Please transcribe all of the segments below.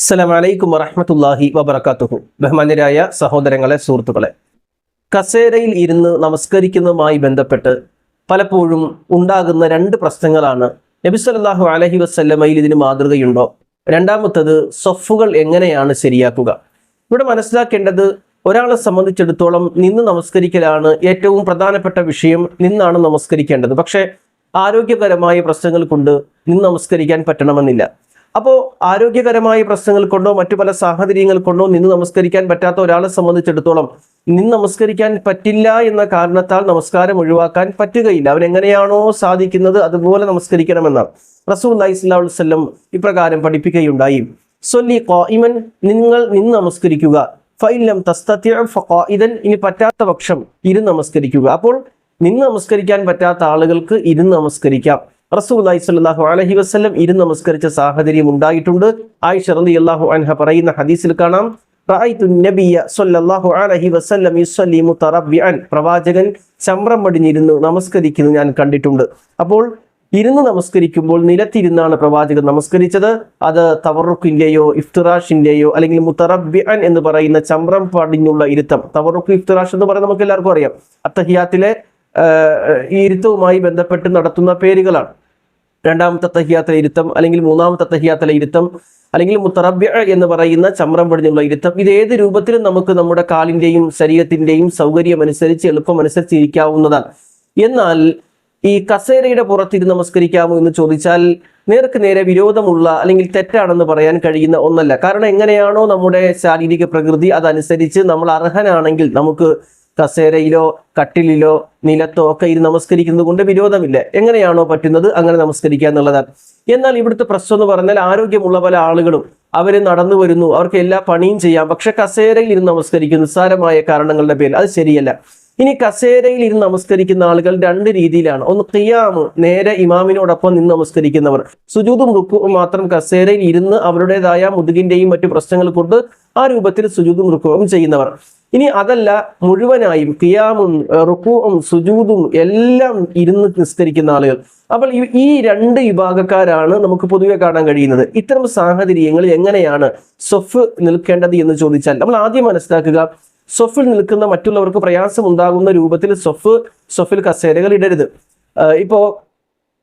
അസ്സലാമു അലൈക്കും വറഹ്മത്തുള്ളാഹി വബറകാതുഹു. ബഹുമാന്യരായ സഹോദരങ്ങളെ, സുഹൃത്തുക്കളെ, കസേരയിൽ ഇരുന്ന് നമസ്കരിക്കുന്നതുമായി ബന്ധപ്പെട്ട് പലപ്പോഴും ഉണ്ടാകുന്ന രണ്ട് പ്രശ്നങ്ങളാണ്. നബി സല്ലല്ലാഹു അലൈഹി വസല്ലമയിൽ ഇതിന് മാതൃകയുണ്ടോ? രണ്ടാമത്തത്, സഫുകൾ എങ്ങനെയാണ് ശരിയാക്കുക? ഇവിടെ മനസ്സിലാക്കേണ്ടത്, ഒരാളെ സംബന്ധിച്ചിടത്തോളം നിന്ന് നമസ്കരിക്കലാണ് ഏറ്റവും പ്രധാനപ്പെട്ട വിഷയം. നിന്നാണ് നമസ്കരിക്കേണ്ടത്. പക്ഷേ ആരോഗ്യകരമായ പ്രശ്നങ്ങൾ കൊണ്ട് നിന്ന് നമസ്കരിക്കാൻ പറ്റണമെന്നില്ല. അപ്പോൾ ആരോഗ്യകരമായ പ്രശ്നങ്ങൾ കൊണ്ടോ മറ്റു പല സാഹചര്യങ്ങൾ കൊണ്ടോ നിന്ന് നമസ്കരിക്കാൻ പറ്റാത്ത ഒരാളെ സംബന്ധിച്ചിടത്തോളം നിന്ന് നമസ്കരിക്കാൻ പറ്റില്ല എന്ന കാരണത്താൽ നമസ്കാരം ഒഴിവാക്കാൻ പറ്റുകയില്ല. അവൻ എങ്ങനെയാണോ സാധിക്കുന്നത് അതുപോലെ നമസ്കരിക്കണമെന്നാണ് റസൂലുള്ളാഹി സ്വല്ലല്ലാഹു അലൈഹി വസല്ലം ഇപ്രകാരം പഠിപ്പിക്കുകയുണ്ടായി. സ്വല്ലി ഖായിമൻ, നിങ്ങൾ നിന്ന് നമസ്കരിക്കുക. ഫഇൻ ലം തസ്തതി' ഫഖായിദൻ, ഇനി പറ്റാത്ത പക്ഷം ഇരുന്ന് നമസ്കരിക്കുക. അപ്പോൾ നിന്ന് നമസ്കരിക്കാൻ പറ്റാത്ത ആളുകൾക്ക് ഇരുന്ന് നമസ്കരിക്കാം. റസൂലുള്ളാഹി സ്വല്ലല്ലാഹു അലൈഹി വസല്ലം ഇരുന്ന് നമസ്കരിച്ച സാഹചര്യം ഉണ്ടായിട്ടുണ്ട്. ആയിഷ റളിയല്ലാഹു അൻഹ പറയുന്ന ഹദീസിൽ കാണാം, റഅയ്തു നബിയ സ്വല്ലല്ലാഹു അലൈഹി വസല്ലം യുസല്ലി മുതറബ്ബിഅൻ, പ്രവാചകൻ ചമ്രം പടിഞ്ഞിരുന്ന് നമസ്കരിക്കുന്നത് ഞാൻ കണ്ടിട്ടുണ്ട്. അപ്പോൾ ഇരുന്ന് നമസ്കരിക്കുമ്പോൾ നിലത്തിരുന്നാണ് പ്രവാചകൻ നമസ്കരിച്ചത്. അത് തവറുക്കിന്റെയോ ഇഫ്തിറാഷിന്റെയോ അല്ലെങ്കിൽ മുതറബ്ബിഅൻ എന്ന് പറയുന്ന ചമ്രം പടിഞ്ഞുള്ള ഇരുത്തം. തവറുക്ക് ഇഫ്തിറാഷ് എന്ന് പറയുന്നത് നമുക്ക് എല്ലാവർക്കും അറിയാം. അത്തഹിയാത്തിലെ ഈ ഇരുത്തവുമായി ബന്ധപ്പെട്ട് നടത്തുന്ന പേരുകളാണ്. രണ്ടാമത്തെ തഹിയാത്തിലെ ഇരുത്തം, അല്ലെങ്കിൽ മൂന്നാമത്തെ തഹിയാത്തിലെ ഇരുത്തം, അല്ലെങ്കിൽ മുത്തറബ്ബിഅ എന്ന് പറയുന്ന ചമ്രം പടിഞ്ഞുള്ള ഇരുത്തം. ഇത് ഏത് രൂപത്തിലും നമുക്ക് നമ്മുടെ കാലിന്റെയും ശരീരത്തിന്റെയും സൗകര്യമനുസരിച്ച് എളുപ്പമനുസരിച്ച് ഇരിക്കാവുന്നതാണ്. എന്നാൽ ഈ കസേരയുടെ പുറത്തിരുന്ന് നമസ്കരിക്കാമോ എന്ന് ചോദിച്ചാൽ നേർക്ക് നേരെ വിരോധമുള്ള അല്ലെങ്കിൽ തെറ്റാണെന്ന് പറയാൻ കഴിയുന്ന ഒന്നല്ല. കാരണം എങ്ങനെയാണോ നമ്മുടെ ശാരീരിക പ്രകൃതി അതനുസരിച്ച് നമ്മൾ അർഹനാണെങ്കിൽ നമുക്ക് കസേരയിലോ കട്ടിലിലോ നിലത്തോ ഒക്കെ ഇരുന്ന് നമസ്കരിക്കുന്നത് കൊണ്ട് വിരോധമില്ല. എങ്ങനെയാണോ പറ്റുന്നത് അങ്ങനെ നമസ്കരിക്കുക എന്നുള്ളതാണ്. എന്നാൽ ഇവിടുത്തെ പ്രശ്നം എന്ന് പറഞ്ഞാൽ, ആരോഗ്യമുള്ള പല ആളുകളും അവർ നടന്നു വരുന്നു, അവർക്ക് എല്ലാ പണിയും ചെയ്യാം, പക്ഷെ കസേരയിൽ ഇരുന്ന് നമസ്കരിക്കുന്നു നിസ്സാരമായ കാരണങ്ങളുടെ പേരിൽ. അത് ശരിയല്ല. ഇനി കസേരയിൽ ഇരുന്ന് നമസ്കരിക്കുന്ന ആളുകൾ രണ്ട് രീതിയിലാണ്. ഒന്ന് ഖിയാമ്, നേരെ ഇമാമിനോടൊപ്പം നിന്ന് നമസ്കരിക്കുന്നവർ. സുജൂദും റുക്കുഉം മാത്രം കസേരയിൽ ഇരുന്ന് അവരുടേതായ മുതുകിന്റെയും മറ്റു പ്രശ്നങ്ങൾ കൊണ്ട് ആ രൂപത്തിൽ സുജൂദും റുക്കുഉം ചെയ്യുന്നവർ. ഇനി അതല്ല, മുഴുവനായും ഖിയാമും റുക്കുഉം സുജൂദും എല്ലാം ഇരുന്ന് നിസ്കരിക്കുന്ന ആളുകൾ. അപ്പോൾ ഈ രണ്ട് വിഭാഗക്കാരാണ് നമുക്ക് പൊതുവെ കാണാൻ കഴിയുന്നത്. ഇത്തരം സാഹചര്യങ്ങളിൽ എങ്ങനെയാണ് സൊഫ് നിൽക്കേണ്ടത് എന്ന് ചോദിച്ചാൽ, നമ്മൾ ആദ്യം മനസ്സിലാക്കുക, സൊഫിൽ നിൽക്കുന്ന മറ്റുള്ളവർക്ക് പ്രയാസം ഉണ്ടാകുന്ന രൂപത്തിൽ സൊഫിൽ കസേരകൾ ഇടരുത്. ഇപ്പോ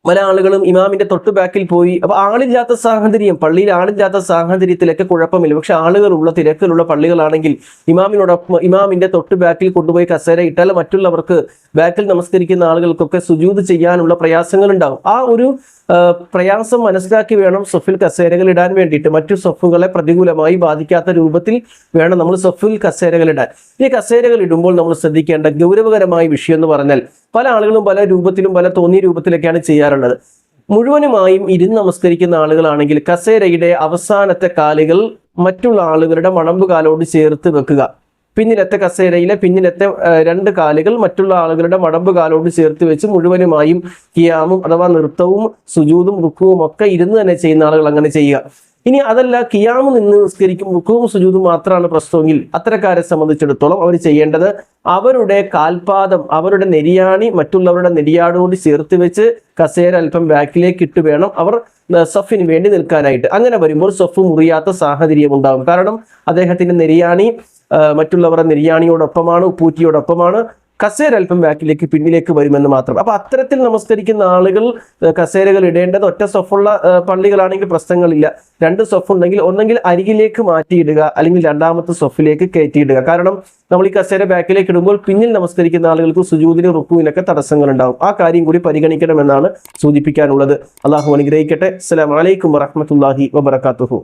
പല ആളുകളും ഇമാമിന്റെ തൊട്ട് ബാക്കിൽ പോയി, അപ്പൊ ആളില്ലാത്ത സാഹചര്യം, പള്ളിയിൽ ആളില്ലാത്ത സാഹചര്യത്തിലൊക്കെ കുഴപ്പമില്ല. പക്ഷെ ആളുകളുള്ള തിരക്കിലുള്ള പള്ളികളാണെങ്കിൽ ഇമാമിന്റെ തൊട്ട് ബാക്കിൽ കൊണ്ടുപോയി കസേര ഇട്ടാൽ മറ്റുള്ളവർക്ക്, ബാക്കിൽ നമസ്കരിക്കുന്ന ആളുകൾക്കൊക്കെ സുജൂദ് ചെയ്യാനുള്ള പ്രയാസങ്ങൾ ഉണ്ടാകും. ആ ഒരു പ്രയാസം മനസ്സിലാക്കി വേണം സൊഫിൽ കസേരകൾ ഇടാൻ വേണ്ടിയിട്ട്. മറ്റു സൊഫുകളെ പ്രതികൂലമായി ബാധിക്കാത്ത രൂപത്തിൽ വേണം നമ്മൾ സൊഫിൽ കസേരകൾ ഇടാൻ. ഈ കസേരകൾ ഇടുമ്പോൾ നമ്മൾ ശ്രദ്ധിക്കേണ്ട ഗൗരവകരമായ വിഷയം എന്ന് പറഞ്ഞാൽ, പല ആളുകളും പല രൂപത്തിലും പല തോന്നിയ രൂപത്തിലൊക്കെയാണ് ചെയ്യാറുള്ളത്. മുഴുവനുമായും ഇരുന്ന് നമസ്കരിക്കുന്ന ആളുകളാണെങ്കിൽ കസേരയുടെ അവസാനത്തെ കാലുകൾ മറ്റുള്ള ആളുകളുടെ മടമ്പുകാലോട് ചേർത്ത് വെക്കുക. പിന്നിലത്തെ കസേരയിലെ പിന്നിലത്തെ രണ്ട് കാലുകൾ മറ്റുള്ള ആളുകളുടെ മടമ്പുകാലോട് ചേർത്ത് വെച്ച് മുഴുവനുമായും ഖിയാമും അഥവാ നൃത്തവും സുജൂദും റുക്കുവും ഒക്കെ ഇരുന്ന് തന്നെ ചെയ്യുന്ന ആളുകൾ അങ്ങനെ ചെയ്യുക. ഇനി അതല്ല, ഖിയാമ് നിന്ന് നിസ്കരിക്കും, റുക്കുവും സുജൂദും മാത്രമാണ് പ്രശ്നമെങ്കിൽ അത്തരക്കാരെ സംബന്ധിച്ചിടത്തോളം അവർ ചെയ്യേണ്ടത്, അവരുടെ കാൽപാദം, അവരുടെ നെരിയാണി മറ്റുള്ളവരുടെ നെരിയാടോട് ചേർത്ത് വെച്ച് കസേര അല്പം ബാക്കിലേക്ക് ഇട്ട് വേണം അവർ സഫിന് വേണ്ടി നിൽക്കാനായിട്ട്. അങ്ങനെ വരുമ്പോൾ സഫ് മുറിയാത്ത സാഹചര്യം ഉണ്ടാകും. കാരണം അദ്ദേഹത്തിന്റെ നെരിയാണി മറ്റുള്ളവരുടെ നെരിയാണിയോടൊപ്പമാണ്, ഉപ്പൂറ്റിയോടൊപ്പമാണ്. കസേര അല്പം ബാക്കിലേക്ക് പിന്നിലേക്ക് വരുമെന്ന് മാത്രം. അപ്പൊ അത്തരത്തിൽ നമസ്കരിക്കുന്ന ആളുകൾ കസേരകൾ ഇടേണ്ടത്, ഒറ്റ സൊഫുള്ള പള്ളികളാണെങ്കിൽ പ്രശ്നങ്ങളില്ല. രണ്ട് സൊഫ് ഉണ്ടെങ്കിൽ ഒന്നെങ്കിൽ അരികിലേക്ക് മാറ്റിയിടുക, അല്ലെങ്കിൽ രണ്ടാമത്തെ സൊഫിലേക്ക് കയറ്റിയിടുക. കാരണം നമ്മൾ ഈ കസേര ബാക്കിലേക്ക് ഇടുമ്പോൾ പിന്നിൽ നമസ്കരിക്കുന്ന ആളുകൾക്ക് സുജൂദിനും റുക്കുവിനൊക്കെ തടസ്സങ്ങൾ ഉണ്ടാവും. ആ കാര്യം കൂടി പരിഗണിക്കണമെന്നാണ് സൂചിപ്പിക്കാനുള്ളത്. അള്ളാഹു അനുഗ്രഹിക്കട്ടെ. അസ്സലാമു അലൈക്കും വറഹ്മത്തുള്ളാഹി വബറകാതുഹു.